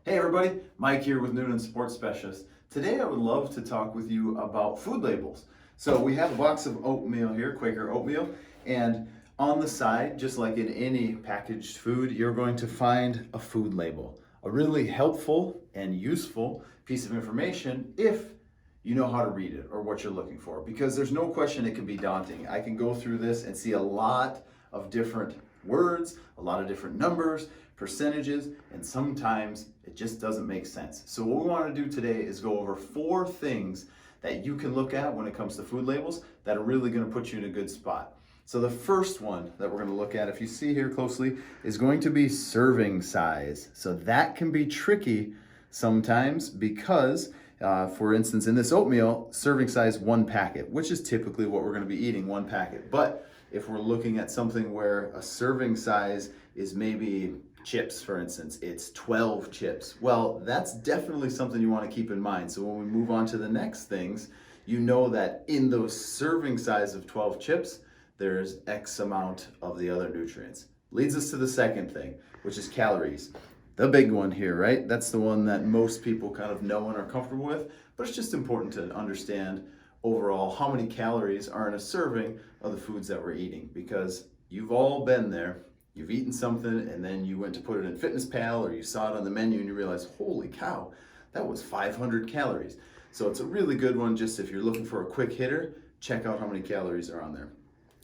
Hey everybody, Mike here with Noonan Sports Specialist. Today I would love to talk with you about food labels. So we have a box of oatmeal here, Quaker oatmeal, and on the side, just like in any packaged food, you're going to find a food label. A really helpful and useful piece of information if you know how to read it or what you're looking for, because there's no question it can be daunting. I can go through this and see a lot of different words, a lot of different numbers, percentages, and sometimes it just doesn't make sense. So what we want to do today is go over 4 things that you can look at when it comes to food labels that are really going to put you in a good spot. So the first one that we're going to look at, if you see here closely, is going to be serving size. So that can be tricky sometimes because for instance, in this oatmeal, serving size 1 packet, which is typically what we're going to be eating, 1 packet. But if we're looking at something where a serving size is maybe chips, for instance, it's 12 chips. Well, that's definitely something you want to keep in mind. So when we move on to the next things, you know that in those serving size of 12 chips, there's X amount of the other nutrients. Leads us to the second thing, which is calories. The big one here, right? That's the one that most people kind of know and are comfortable with, but it's just important to understand overall how many calories are in a serving of the foods that we're eating, because you've all been there. You've eaten something and then you went to put it in Fitness Pal or you saw it on the menu and you realize, holy cow, that was 500 calories. So it's a really good one just if you're looking for a quick hitter, check out how many calories are on there.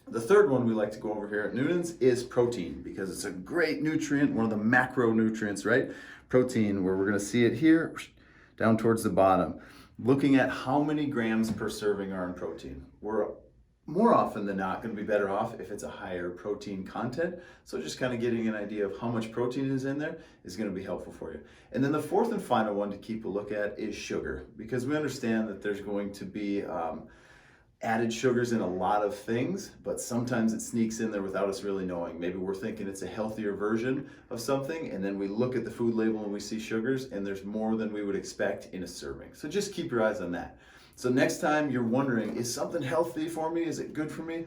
The third one we like to go over here at Noonan's is protein, because it's a great nutrient, one of the macronutrients, right? Protein, where we're gonna see it here, down towards the bottom. Looking at how many grams per serving are in protein. We're more often than not gonna be better off if it's a higher protein content. So just kind of getting an idea of how much protein is in there is gonna be helpful for you. And then the fourth and final one to keep a look at is sugar, because we understand that there's going to be added sugars in a lot of things, but sometimes it sneaks in there without us really knowing. Maybe we're thinking it's a healthier version of something, and then we look at the food label and we see sugars, and there's more than we would expect in a serving. So just keep your eyes on that. So next time you're wondering, is something healthy for me? Is it good for me?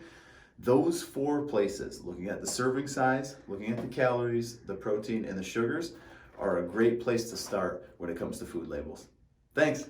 Those 4 places, looking at the serving size, looking at the calories, the protein, and the sugars, are a great place to start when it comes to food labels. Thanks.